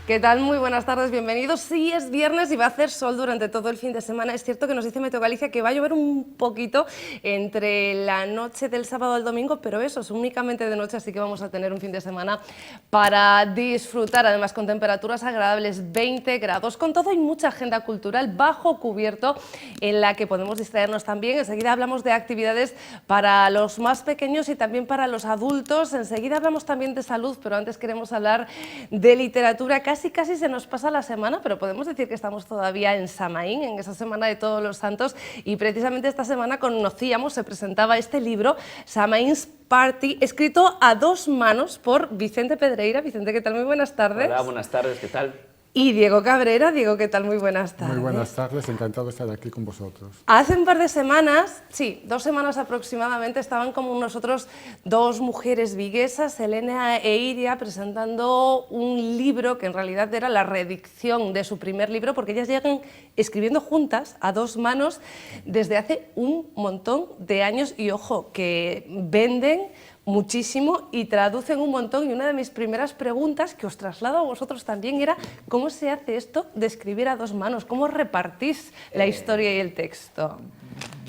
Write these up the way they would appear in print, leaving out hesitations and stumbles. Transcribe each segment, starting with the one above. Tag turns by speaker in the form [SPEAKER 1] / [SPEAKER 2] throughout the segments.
[SPEAKER 1] ¿Qué tal? Muy buenas tardes, bienvenidos. Sí, es viernes y va a hacer sol durante todo el fin de semana. Es cierto que nos dice Meteo Galicia que va a llover un poquito entre la noche del sábado al domingo, pero eso es únicamente de noche, así que vamos a tener un fin de semana para disfrutar, además con temperaturas agradables, 20 grados. Con todo, hay mucha agenda cultural bajo cubierto en la que podemos distraernos también. Enseguida hablamos de actividades para los más pequeños y también para los adultos. Enseguida hablamos también de salud, pero antes queremos hablar de literatura. Casi se nos pasa la semana, pero podemos decir que estamos todavía en Samaín, en esa semana de Todos los Santos, y precisamente esta semana se presentaba este libro, Samaín's Party, escrito a dos manos por Vicente Pedreira. Vicente, ¿qué tal? Muy buenas tardes.
[SPEAKER 2] Hola, buenas tardes, ¿qué tal?
[SPEAKER 1] Y Diego Cabrera. Diego, ¿qué tal? Muy buenas tardes.
[SPEAKER 3] Muy buenas tardes, encantado de estar aquí con vosotros.
[SPEAKER 1] Hace un par de semanas, sí, 2 semanas aproximadamente, estaban como nosotros dos mujeres viguesas, Elena e Iria, presentando un libro que en realidad era la reedición de su primer libro, porque ellas llegan escribiendo juntas, a dos manos, desde hace un montón de años, y ojo, que venden muchísimo y traducen un montón. Y una de mis primeras preguntas, que os traslado a vosotros también, era ¿cómo se hace esto de escribir a dos manos? ¿Cómo repartís la historia y el texto?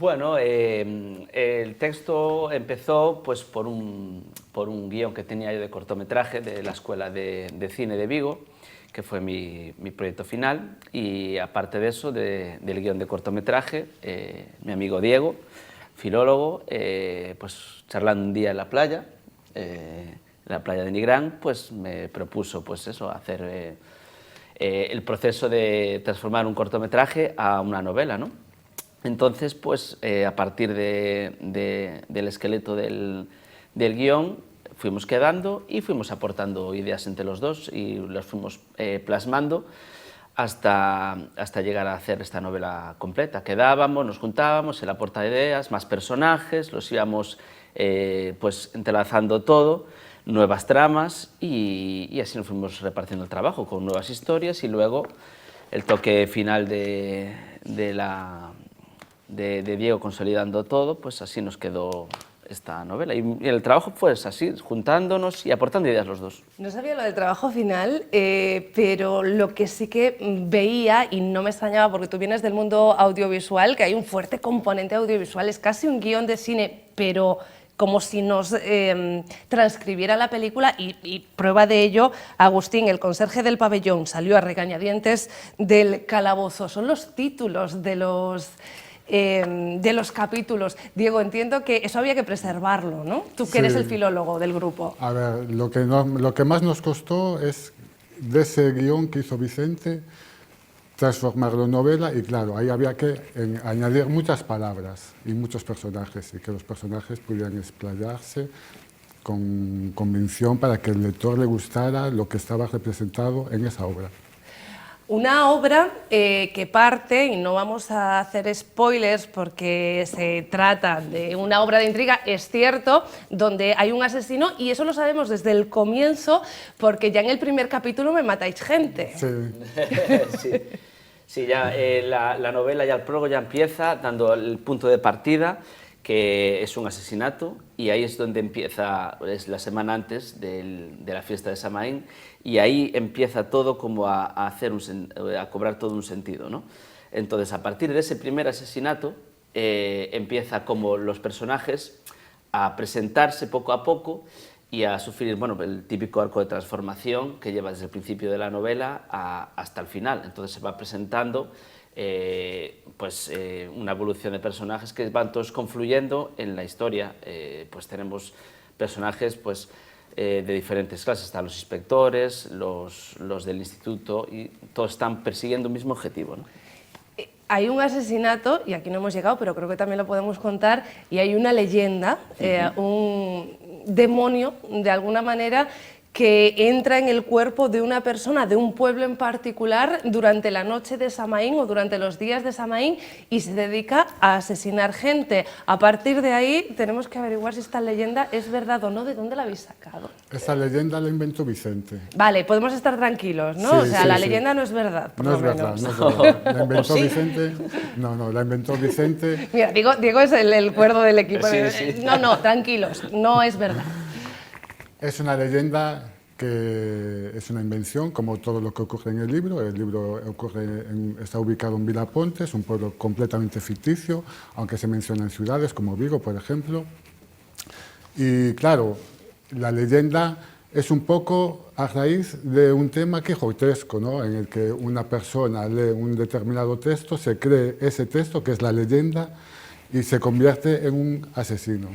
[SPEAKER 2] Bueno, el texto empezó pues, por un guión que tenía yo de cortometraje de la Escuela de Cine de Vigo, que fue mi proyecto final, y aparte de eso, del guión de cortometraje, mi amigo Diego, filólogo, pues charlando un día en la playa de Nigrán, pues me propuso pues eso, hacer el proceso de transformar un cortometraje a una novela, ¿no? Entonces, pues a partir del esqueleto del guión fuimos quedando y fuimos aportando ideas entre los dos y los fuimos plasmando hasta llegar a hacer esta novela completa. Quedábamos, nos juntábamos, él aportaba ideas, más personajes, los íbamos pues entrelazando todo, nuevas tramas y así nos fuimos repartiendo el trabajo con nuevas historias, y luego el toque final de Diego consolidando todo, pues así nos quedó esta novela, y el trabajo fue así, juntándonos y aportando ideas los dos.
[SPEAKER 1] No sabía lo del trabajo final, pero lo que sí que veía, y no me extrañaba porque tú vienes del mundo audiovisual, que hay un fuerte componente audiovisual, es casi un guión de cine, pero como si nos transcribiera la película, y prueba de ello, Agustín, el conserje del pabellón, salió a regañadientes del calabozo. Son los títulos de los capítulos. Diego, entiendo que eso había que preservarlo, ¿no? Tú que eres el filólogo del grupo.
[SPEAKER 3] A ver, lo que más nos costó es, de ese guión que hizo Vicente, transformarlo en novela, y claro, ahí había que añadir muchas palabras y muchos personajes, y que los personajes pudieran explayarse con convicción para que el lector le gustara lo que estaba representado en esa obra.
[SPEAKER 1] Una obra que parte, y no vamos a hacer spoilers porque se trata de una obra de intriga, es cierto, donde hay un asesino, y eso lo sabemos desde el comienzo porque ya en el primer capítulo me matáis gente.
[SPEAKER 3] Sí.
[SPEAKER 2] Sí, ya la novela, ya el prólogo ya empieza dando el punto de partida, que es un asesinato, y ahí es donde empieza, es la semana antes de la fiesta de Samaín, y ahí empieza todo como a cobrar todo un sentido, ¿no? Entonces, a partir de ese primer asesinato, empieza como los personajes a presentarse poco a poco y a sufrir, bueno, el típico arco de transformación que lleva desde el principio de la novela hasta el final. Entonces se va presentando una evolución de personajes que van todos confluyendo en la historia. Pues tenemos personajes pues, de diferentes clases, están los inspectores, los del instituto, y todos están persiguiendo un mismo objetivo, ¿no?
[SPEAKER 1] Hay un asesinato, y aquí no hemos llegado, pero creo que también lo podemos contar, y hay una leyenda, un demonio, de alguna manera, que entra en el cuerpo de una persona, de un pueblo en particular, durante la noche de Samaín o durante los días de Samaín y se dedica a asesinar gente. A partir de ahí tenemos que averiguar si esta leyenda es verdad o no. ¿De dónde la habéis sacado?
[SPEAKER 3] Esa leyenda la inventó Vicente.
[SPEAKER 1] Vale, podemos estar tranquilos, ¿no?
[SPEAKER 3] Sí,
[SPEAKER 1] o sea,
[SPEAKER 3] sí,
[SPEAKER 1] la
[SPEAKER 3] sí.
[SPEAKER 1] leyenda no es verdad, por
[SPEAKER 3] No
[SPEAKER 1] lo
[SPEAKER 3] es verdad,
[SPEAKER 1] menos.
[SPEAKER 3] no es verdad. La inventó
[SPEAKER 1] ¿Sí?
[SPEAKER 3] Vicente. No, la inventó Vicente.
[SPEAKER 1] Mira, Diego es el cuerdo del equipo.
[SPEAKER 2] Sí, sí.
[SPEAKER 1] No, tranquilos, no es verdad.
[SPEAKER 3] Es una leyenda que es una invención, como todo lo que ocurre en el libro. El libro está ubicado en Vilapontes, un pueblo completamente ficticio, aunque se mencionan ciudades como Vigo, por ejemplo. Y claro, la leyenda es un poco a raíz de un tema quijotesco, ¿no? En el que una persona lee un determinado texto, se cree ese texto, que es la leyenda, y se convierte en un asesino.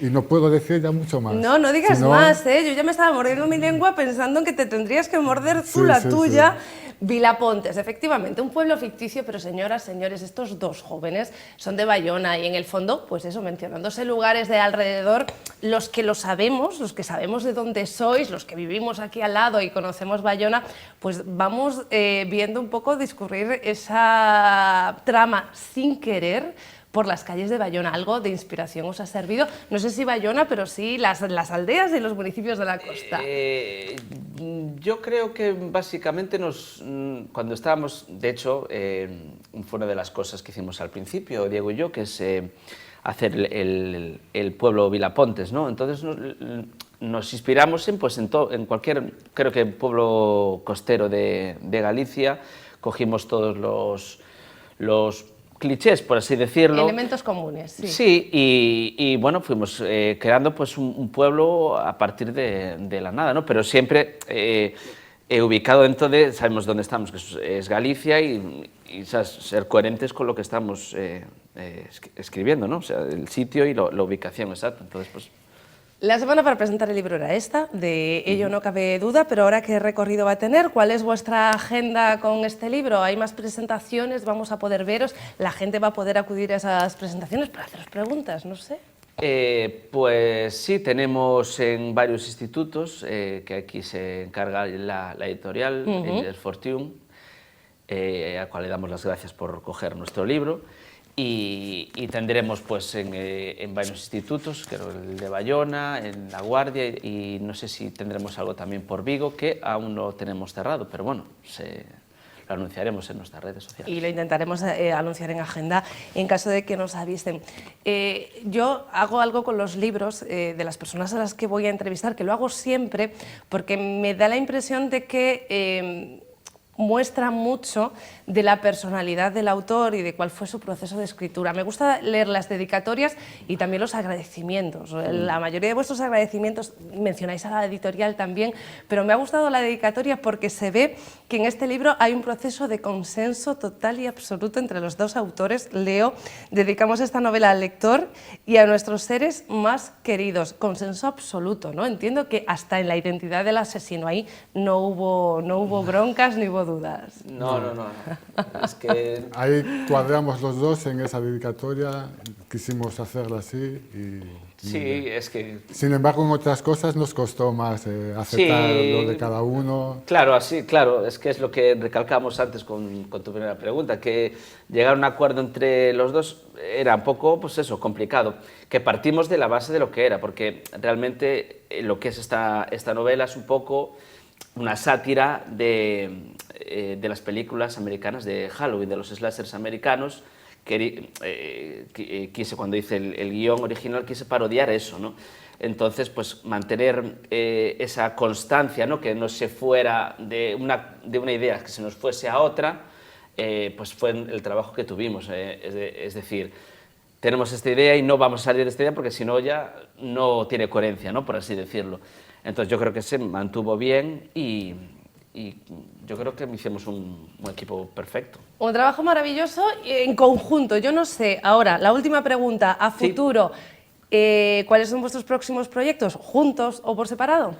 [SPEAKER 3] Y no puedo decir ya mucho más.
[SPEAKER 1] No digas
[SPEAKER 3] sino-
[SPEAKER 1] más, ¿eh? Yo ya me estaba mordiendo mi lengua pensando en que te tendrías que morder tú
[SPEAKER 3] Sí,
[SPEAKER 1] la
[SPEAKER 3] sí,
[SPEAKER 1] tuya. Vilapontes, efectivamente, un pueblo ficticio, pero señoras, señores, estos dos jóvenes son de Bayona y en el fondo, pues eso, mencionándose lugares de alrededor, los que lo sabemos, los que sabemos de dónde sois, los que vivimos aquí al lado y conocemos Bayona, pues vamos viendo un poco discurrir esa trama sin querer por las calles de Bayona. Algo de inspiración os ha servido, no sé si Bayona, pero sí las aldeas y los municipios de la costa.
[SPEAKER 2] Yo creo que básicamente cuando estábamos, de hecho, fue una de las cosas que hicimos al principio, Diego y yo, que es hacer el pueblo Vilapontes, ¿no? Entonces nos inspiramos en cualquier, creo que pueblo costero de Galicia, cogimos todos los clichés, por así decirlo.
[SPEAKER 1] Elementos comunes, sí.
[SPEAKER 2] Sí, y bueno, fuimos creando pues un pueblo a partir de la nada, ¿no? Pero siempre ubicado dentro de, sabemos dónde estamos, que es Galicia, y ser coherentes con lo que estamos escribiendo, ¿no? O sea, el sitio y la ubicación exacta. Entonces, pues...
[SPEAKER 1] La semana para presentar el libro era esta, de ello no cabe duda, pero ahora ¿qué recorrido va a tener? ¿Cuál es vuestra agenda con este libro? ¿Hay más presentaciones? ¿Vamos a poder veros? ¿La gente va a poder acudir a esas presentaciones para haceros preguntas? No sé.
[SPEAKER 2] Pues sí, tenemos en varios institutos, que aquí se encarga la editorial, el Fortune, al cual le damos las gracias por coger nuestro libro. Y tendremos pues en varios institutos, creo el de Bayona, en La Guardia, y no sé si tendremos algo también por Vigo, que aún no tenemos cerrado, pero bueno, lo anunciaremos en nuestras redes sociales.
[SPEAKER 1] Y lo intentaremos anunciar en agenda en caso de que nos avisen. Yo hago algo con los libros de las personas a las que voy a entrevistar, que lo hago siempre porque me da la impresión de que muestra mucho de la personalidad del autor y de cuál fue su proceso de escritura. Me gusta leer las dedicatorias y también los agradecimientos. La mayoría de vuestros agradecimientos mencionáis a la editorial también, pero me ha gustado la dedicatoria porque se ve que en este libro hay un proceso de consenso total y absoluto entre los dos autores. Leo, dedicamos esta novela al lector y a nuestros seres más queridos. Consenso absoluto, ¿no? Entiendo que hasta en la identidad del asesino ahí no hubo broncas ni hubo dudas.
[SPEAKER 2] No. Es que...
[SPEAKER 3] Ahí cuadramos los dos en esa dedicatoria, quisimos hacerla así y...
[SPEAKER 2] Sí, es que...
[SPEAKER 3] Sin embargo, en otras cosas nos costó más aceptar lo de cada uno.
[SPEAKER 2] Claro, es que es lo que recalcamos antes con tu primera pregunta, que llegar a un acuerdo entre los dos era un poco, pues eso, complicado, que partimos de la base de lo que era, porque realmente lo que es esta novela es un poco una sátira de las películas americanas de Halloween, de los slashers americanos. Quise, cuando hice el guión original, quise parodiar eso, ¿no? Entonces, pues mantener esa constancia, ¿no? Que no se fuera de una idea, que se nos fuese a otra, pues fue el trabajo que tuvimos. Es decir, tenemos esta idea y no vamos a salir de esta idea porque si no ya no tiene coherencia, ¿no? Por así decirlo. Entonces yo creo que se mantuvo bien y yo creo que hicimos un equipo perfecto.
[SPEAKER 1] Un trabajo maravilloso en conjunto. Yo no sé, ahora, la última pregunta, a futuro, ¿cuáles son vuestros próximos proyectos, juntos o por separado?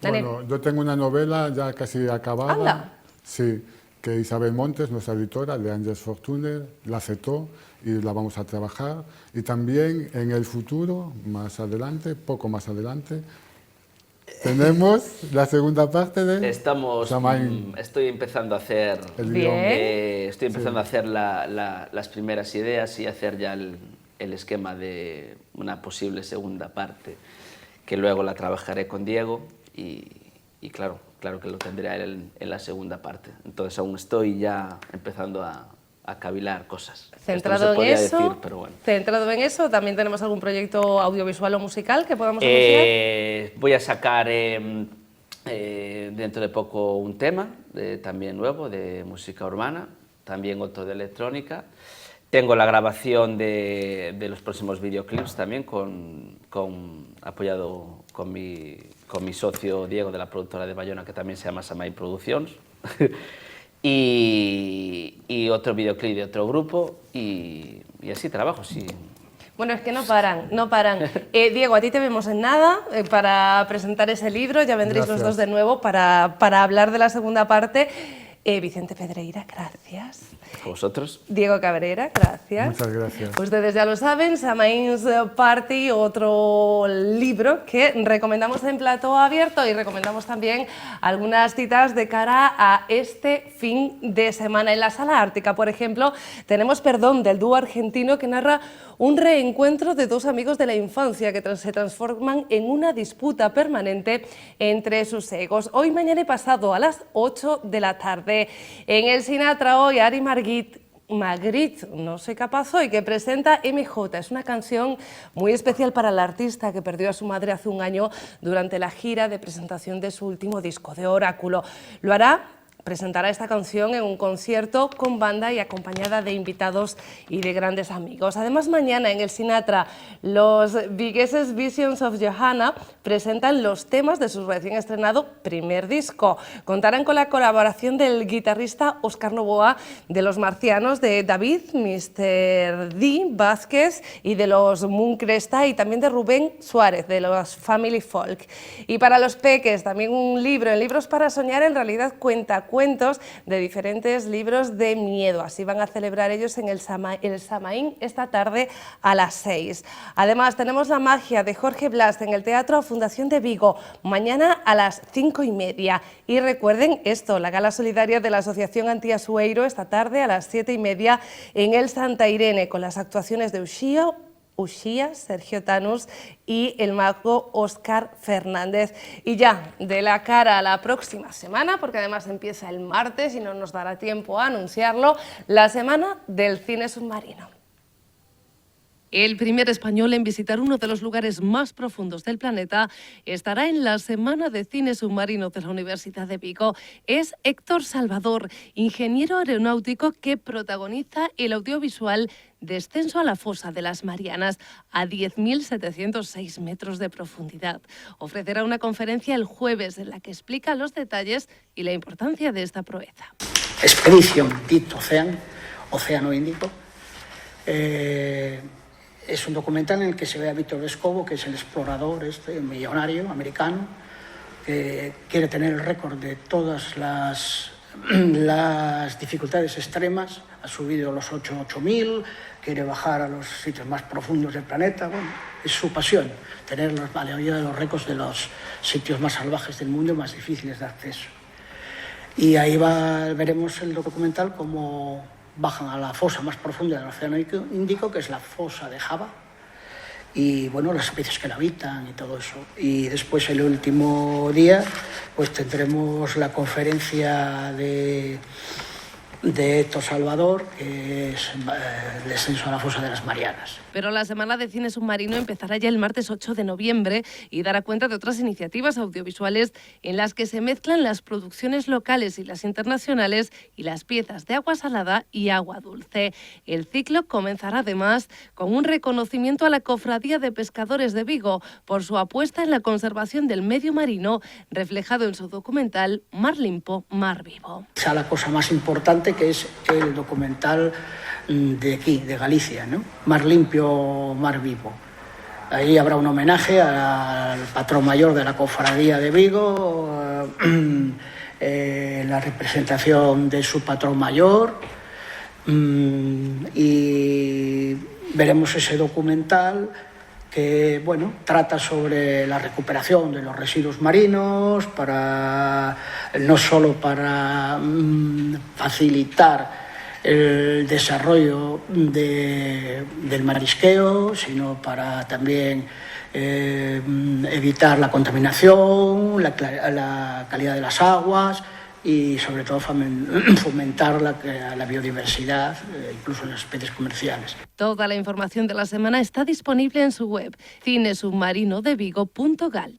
[SPEAKER 1] Daniel.
[SPEAKER 3] Bueno, yo tengo una novela ya casi acabada.
[SPEAKER 1] ¡Anda!
[SPEAKER 3] Sí, que Isabel Montes, nuestra editora de Angels Fortuner, la aceptó y la vamos a trabajar. Y también en el futuro, más adelante, poco más adelante, tenemos la segunda parte de Samaín.
[SPEAKER 2] Estoy empezando a hacer, estoy empezando a hacer las primeras ideas y hacer ya el esquema de una posible segunda parte, que luego la trabajaré con Diego y claro que lo tendré él en la segunda parte. Entonces aún estoy ya empezando a cavilar cosas.
[SPEAKER 1] Centrado
[SPEAKER 2] no
[SPEAKER 1] en eso,
[SPEAKER 2] decir, pero bueno.
[SPEAKER 1] Centrado en eso, ¿también tenemos algún proyecto audiovisual o musical que podamos anunciar?
[SPEAKER 2] Voy a sacar dentro de poco un tema también nuevo de música urbana, también otro de electrónica. Tengo la grabación de los próximos videoclips también, apoyado con mi socio Diego de la productora de Bayona, que también se llama Samaín Productions. y otro videoclip de otro grupo y así trabajo, sí.
[SPEAKER 1] Bueno, es que no paran. Diego, a ti te vemos en nada para presentar ese libro, ya vendréis los dos de nuevo para hablar de la segunda parte. Vicente Pedreira, gracias.
[SPEAKER 2] ¿A vosotros?
[SPEAKER 1] Diego Cabrera, gracias.
[SPEAKER 3] Muchas gracias.
[SPEAKER 1] Ustedes ya lo saben, Samaín's Party, otro libro que recomendamos en plató abierto y recomendamos también algunas citas de cara a este fin de semana. En la Sala Ártica, por ejemplo, tenemos Perdón, del dúo argentino, que narra un reencuentro de dos amigos de la infancia que se transforman en una disputa permanente entre sus egos. Hoy, mañana y pasado a las 8 de la tarde. En el Sinatra hoy, Ari Magritte, no sé qué pasó, y que presenta MJ. Es una canción muy especial para el artista que perdió a su madre hace un año durante la gira de presentación de su último disco, de Oráculo. Lo hará. Presentará esta canción en un concierto con banda y acompañada de invitados y de grandes amigos. Además, mañana en el Sinatra, los Biggest Visions of Johanna presentan los temas de su recién estrenado primer disco. Contarán con la colaboración del guitarrista Óscar Novoa, de Los Marcianos, de David Mr. D. Vázquez y de los Moon Cresta, y también de Rubén Suárez, de los Family Folk. Y para los peques, también un libro, en Libros para Soñar, en realidad cuenta cuentos de diferentes libros de miedo. Así van a celebrar ellos en el Samaín esta tarde a las 6. Además, tenemos La magia de Jorge Blast en el Teatro Fundación de Vigo, mañana a las 5:30. Y recuerden esto, la gala solidaria de la Asociación Antiasueiro esta tarde a las 7:30 en el Santa Irene, con las actuaciones de Uxía, Sergio Tanús y el mago Óscar Fernández. Y ya, de la cara a la próxima semana, porque además empieza el martes y no nos dará tiempo a anunciarlo, la Semana del Cine Submarino. El primer español en visitar uno de los lugares más profundos del planeta estará en la Semana de Cine Submarino de la Universidad de Vigo. Es Héctor Salvador, ingeniero aeronáutico que protagoniza el audiovisual Descenso a la fosa de las Marianas a 10.706 metros de profundidad. Ofrecerá una conferencia el jueves en la que explica los detalles y la importancia de esta proeza.
[SPEAKER 4] Expedition Deep Ocean, Océano Índico. Es un documental en el que se ve a Víctor Vescovo, que es el explorador millonario americano, que quiere tener el récord de todas las dificultades extremas. Ha subido los 8.000, quiere bajar a los sitios más profundos del planeta. Bueno, es su pasión, tener la mayoría de los récords de los sitios más salvajes del mundo, más difíciles de acceso. Y ahí veremos el documental cómo bajan a la fosa más profunda del Océano Índico, que es la fosa de Java, y bueno, las especies que la habitan y todo eso. Y después, el último día, pues tendremos la conferencia de Héctor Salvador, que es el descenso a la fosa de las Marianas.
[SPEAKER 1] Pero la Semana de Cine Submarino empezará ya el martes 8 de noviembre y dará cuenta de otras iniciativas audiovisuales en las que se mezclan las producciones locales y las internacionales y las piezas de agua salada y agua dulce. El ciclo comenzará además con un reconocimiento a la Cofradía de Pescadores de Vigo por su apuesta en la conservación del medio marino, reflejado en su documental Mar Limpo, Mar Vivo.
[SPEAKER 4] Esa es la cosa más importante, que es el documental de aquí, de Galicia, ¿no? Mar limpio, mar vivo. Ahí habrá un homenaje al patrón mayor de la Cofradía de Vigo, la representación de su patrón mayor, y veremos ese documental que bueno, trata sobre la recuperación de los residuos marinos, no solo para facilitar el desarrollo del marisqueo, sino para también evitar la contaminación, la calidad de las aguas y sobre todo fomentar la biodiversidad, incluso en las especies comerciales.
[SPEAKER 1] Toda la información de la semana está disponible en su web, cinesubmarinodevigo.gal.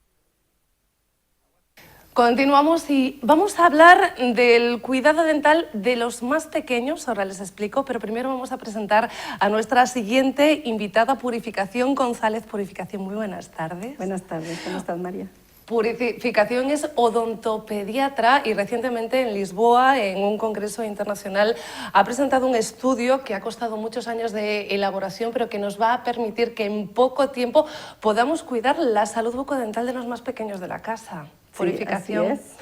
[SPEAKER 1] Continuamos y vamos a hablar del cuidado dental de los más pequeños, ahora les explico, pero primero vamos a presentar a nuestra siguiente invitada, Purificación González. Purificación, muy buenas tardes.
[SPEAKER 5] Buenas tardes, ¿cómo estás, María?
[SPEAKER 1] Purificación es odontopediatra y recientemente en Lisboa, en un congreso internacional, ha presentado un estudio que ha costado muchos años de elaboración, pero que nos va a permitir que en poco tiempo podamos cuidar la salud bucodental de los más pequeños de la casa. Purificación.
[SPEAKER 5] Sí, así es.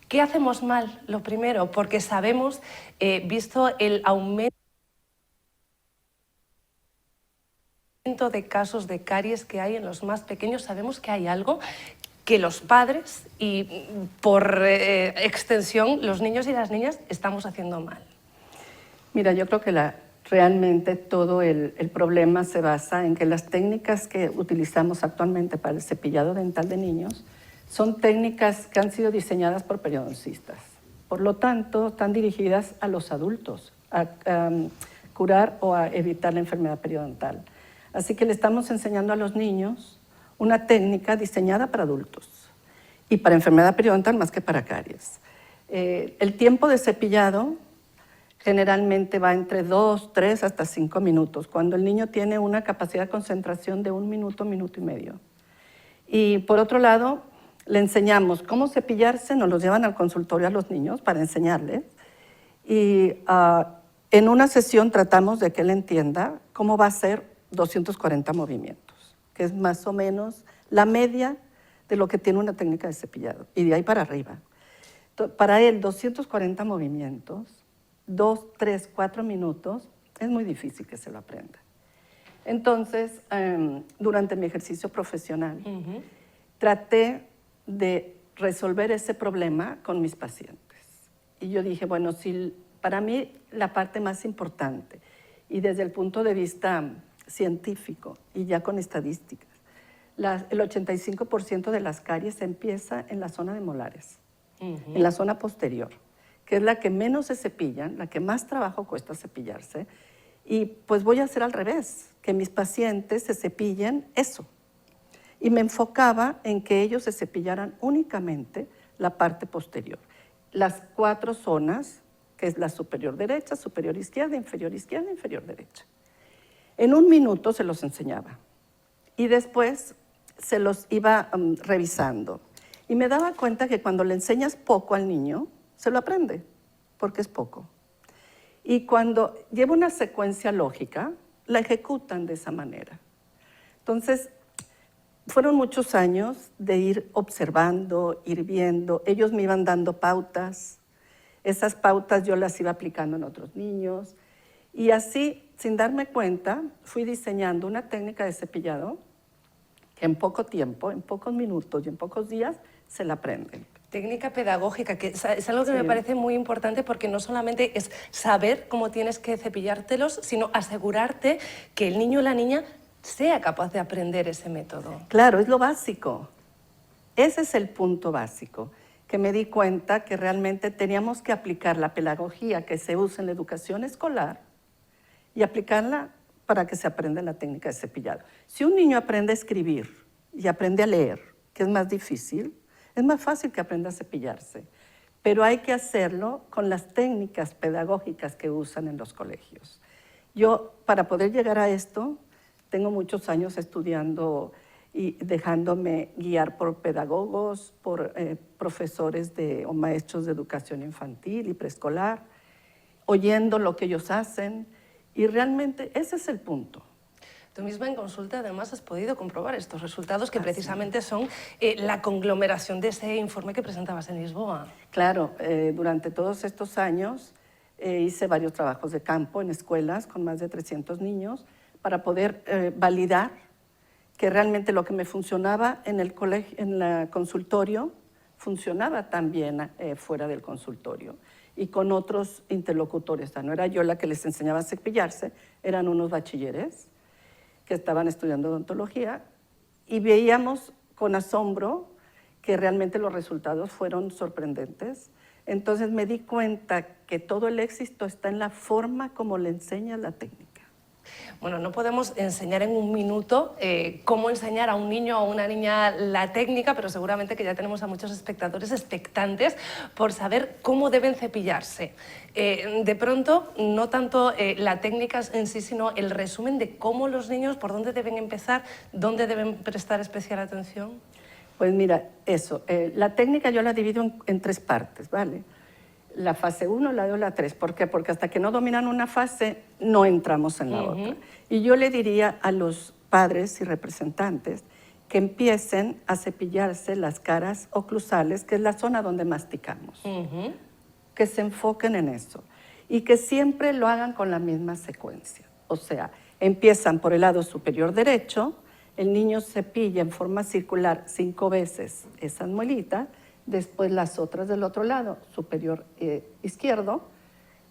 [SPEAKER 1] ¿Qué hacemos mal? Lo primero, porque sabemos, visto el aumento de casos de caries que hay en los más pequeños, sabemos que hay algo que los padres y por extensión los niños y las niñas estamos haciendo mal.
[SPEAKER 5] Mira, yo creo que realmente todo el problema se basa en que las técnicas que utilizamos actualmente para el cepillado dental de niños son técnicas que han sido diseñadas por periodoncistas. Por lo tanto, están dirigidas a los adultos, a curar o a evitar la enfermedad periodontal. Así que le estamos enseñando a los niños una técnica diseñada para adultos y para enfermedad periodontal más que para caries. El tiempo de cepillado generalmente va entre 2, 3 hasta 5 minutos, cuando el niño tiene una capacidad de concentración de 1 minuto, minuto y medio. Y por otro lado, le enseñamos cómo cepillarse, nos los llevan al consultorio a los niños para enseñarles y en una sesión tratamos de que él entienda cómo va a ser 240 movimientos, que es más o menos la media de lo que tiene una técnica de cepillado, y de ahí para arriba. Para él, 240 movimientos, 2, 3, 4 minutos, es muy difícil que se lo aprenda. Entonces, durante mi ejercicio profesional, traté de resolver ese problema con mis pacientes. Y yo dije, bueno, si para mí la parte más importante, y desde el punto de vista científico y ya con estadísticas, el 85% de las caries empieza en la zona de molares, en la zona posterior, que es la que menos se cepillan, la que más trabajo cuesta cepillarse, y pues voy a hacer al revés, que mis pacientes se cepillen eso. Y me enfocaba en que ellos se cepillaran únicamente la parte posterior. Las 4 zonas, que es la superior derecha, superior izquierda, inferior derecha. En 1 minuto se los enseñaba y después se los iba revisando. Y me daba cuenta que cuando le enseñas poco al niño, se lo aprende, porque es poco. Y cuando lleva una secuencia lógica, la ejecutan de esa manera. Entonces, fueron muchos años de ir observando, ir viendo. Ellos me iban dando pautas. Esas pautas yo las iba aplicando en otros niños. Y así, sin darme cuenta, fui diseñando una técnica de cepillado que en poco tiempo, en pocos minutos y en pocos días se la aprenden.
[SPEAKER 1] Técnica pedagógica, que es algo que me parece muy importante porque no solamente es saber cómo tienes que cepillártelos, sino asegurarte que el niño o la niña sea capaz de aprender ese método.
[SPEAKER 5] Claro, es lo básico. Ese es el punto básico, que me di cuenta que realmente teníamos que aplicar la pedagogía que se usa en la educación escolar y aplicarla para que se aprenda la técnica de cepillado. Si un niño aprende a escribir y aprende a leer, que es más difícil, es más fácil que aprenda a cepillarse. Pero hay que hacerlo con las técnicas pedagógicas que usan en los colegios. Yo, para poder llegar a esto, tengo muchos años estudiando y dejándome guiar por pedagogos, por profesores o maestros de educación infantil y preescolar, oyendo lo que ellos hacen, y realmente ese es el punto.
[SPEAKER 1] Tú misma en consulta además has podido comprobar estos resultados que precisamente son la conglomeración de ese informe que presentabas en Lisboa.
[SPEAKER 5] Claro, durante todos estos años hice varios trabajos de campo en escuelas con más de 300 niños para poder validar que realmente lo que me funcionaba en el colegio, en el consultorio, funcionaba también fuera del consultorio y con otros interlocutores. O sea, no era yo la que les enseñaba a cepillarse, eran unos bachilleres que estaban estudiando odontología y veíamos con asombro que realmente los resultados fueron sorprendentes. Entonces me di cuenta que todo el éxito está en la forma como le enseñas la técnica.
[SPEAKER 1] Bueno, no podemos enseñar en un minuto cómo enseñar a un niño o a una niña la técnica, pero seguramente que ya tenemos a muchos espectadores expectantes por saber cómo deben cepillarse. De pronto, no tanto la técnica en sí, sino el resumen de cómo los niños, por dónde deben empezar, dónde deben prestar especial atención.
[SPEAKER 5] Pues mira, eso, la técnica yo la divido en 3 partes, ¿vale? La fase 1, la 2, la 3. ¿Por qué? Porque hasta que no dominan una fase, no entramos en la otra. Y yo le diría a los padres y representantes que empiecen a cepillarse las caras oclusales, que es la zona donde masticamos. Que se enfoquen en eso. Y que siempre lo hagan con la misma secuencia. O sea, empiezan por el lado superior derecho, el niño cepilla en forma circular 5 veces esa muelita, después las otras del otro lado, superior izquierdo,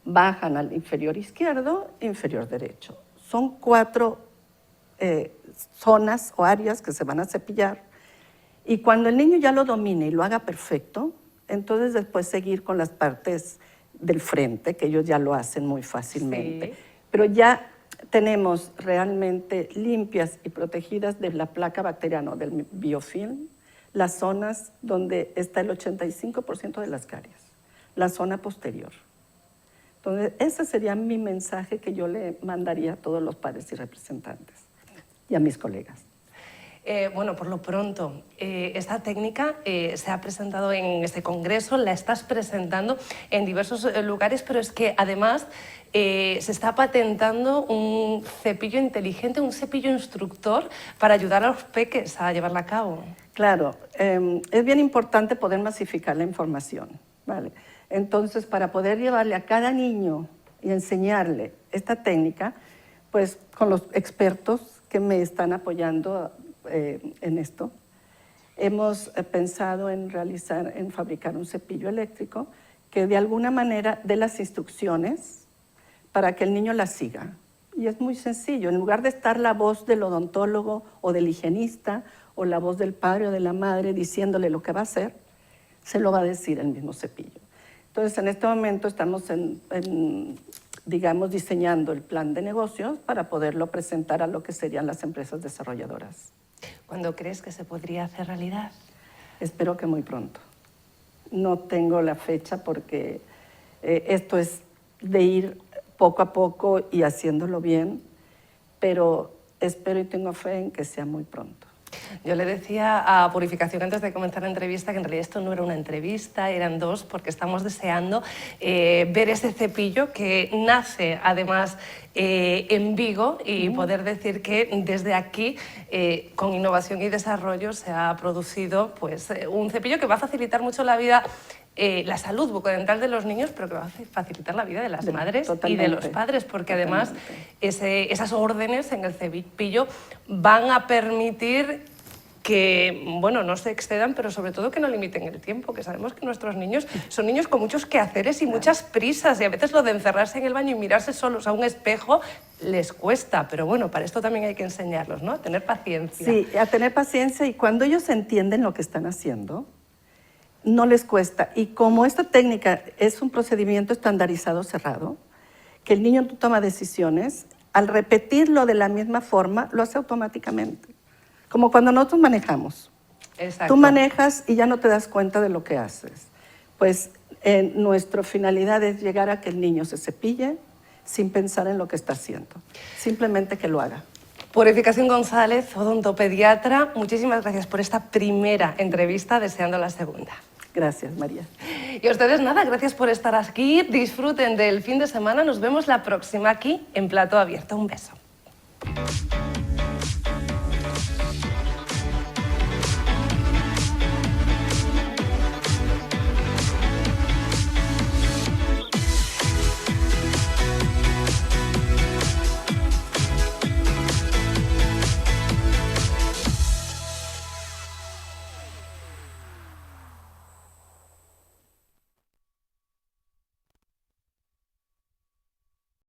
[SPEAKER 5] bajan al inferior izquierdo, inferior derecho. Son 4 zonas o áreas que se van a cepillar y cuando el niño ya lo domine y lo haga perfecto, entonces después seguir con las partes del frente, que ellos ya lo hacen muy fácilmente. Sí. Pero ya tenemos realmente limpias y protegidas de la placa bacteriana, del biofilm, las zonas donde está el 85% de las caries, la zona posterior. Entonces, ese sería mi mensaje que yo le mandaría a todos los padres y representantes y a mis colegas.
[SPEAKER 1] Bueno, por lo pronto, esta técnica se ha presentado en este congreso, la estás presentando en diversos lugares, pero es que además se está patentando un cepillo inteligente, un cepillo instructor para ayudar a los peques a llevarla a cabo.
[SPEAKER 5] Claro, es bien importante poder masificar la información, ¿vale? Entonces, para poder llevarle a cada niño y enseñarle esta técnica, pues con los expertos que me están apoyando en esto, hemos pensado en fabricar un cepillo eléctrico que de alguna manera dé las instrucciones para que el niño las siga. Y es muy sencillo, en lugar de estar la voz del odontólogo o del higienista o la voz del padre o de la madre diciéndole lo que va a hacer, se lo va a decir el mismo cepillo. Entonces, en este momento estamos digamos, diseñando el plan de negocios para poderlo presentar a lo que serían las empresas desarrolladoras.
[SPEAKER 1] ¿Cuándo crees que se podría hacer realidad?
[SPEAKER 5] Espero que muy pronto. No tengo la fecha porque esto es de ir poco a poco y haciéndolo bien, pero espero y tengo fe en que sea muy pronto.
[SPEAKER 1] Yo le decía a Purificación antes de comenzar la entrevista que en realidad esto no era una entrevista, eran 2, porque estamos deseando ver ese cepillo que nace además en Vigo y poder decir que desde aquí, con innovación y desarrollo, se ha producido pues, un cepillo que va a facilitar mucho la vida, la salud bucodental de los niños, pero que va a facilitar la vida de las madres y de los padres, porque además esas órdenes en el cepillo van a permitir que, bueno, no se excedan, pero sobre todo que no limiten el tiempo, que sabemos que nuestros niños son niños con muchos quehaceres y muchas prisas, y a veces lo de encerrarse en el baño y mirarse solos a un espejo les cuesta, pero bueno, para esto también hay que enseñarlos, ¿no? A tener paciencia.
[SPEAKER 5] Sí, a tener paciencia, y cuando ellos entienden lo que están haciendo, no les cuesta. Y como esta técnica es un procedimiento estandarizado cerrado, que el niño toma decisiones, al repetirlo de la misma forma, lo hace automáticamente. Como cuando nosotros manejamos.
[SPEAKER 1] Exacto.
[SPEAKER 5] Tú manejas y ya no te das cuenta de lo que haces. Pues nuestra finalidad es llegar a que el niño se cepille sin pensar en lo que está haciendo. Simplemente que lo haga.
[SPEAKER 1] Purificación González, odontopediatra, muchísimas gracias por esta primera entrevista, deseando la segunda.
[SPEAKER 5] Gracias, María.
[SPEAKER 1] Y a ustedes nada, gracias por estar aquí. Disfruten del fin de semana. Nos vemos la próxima aquí en Plato Abierto. Un beso.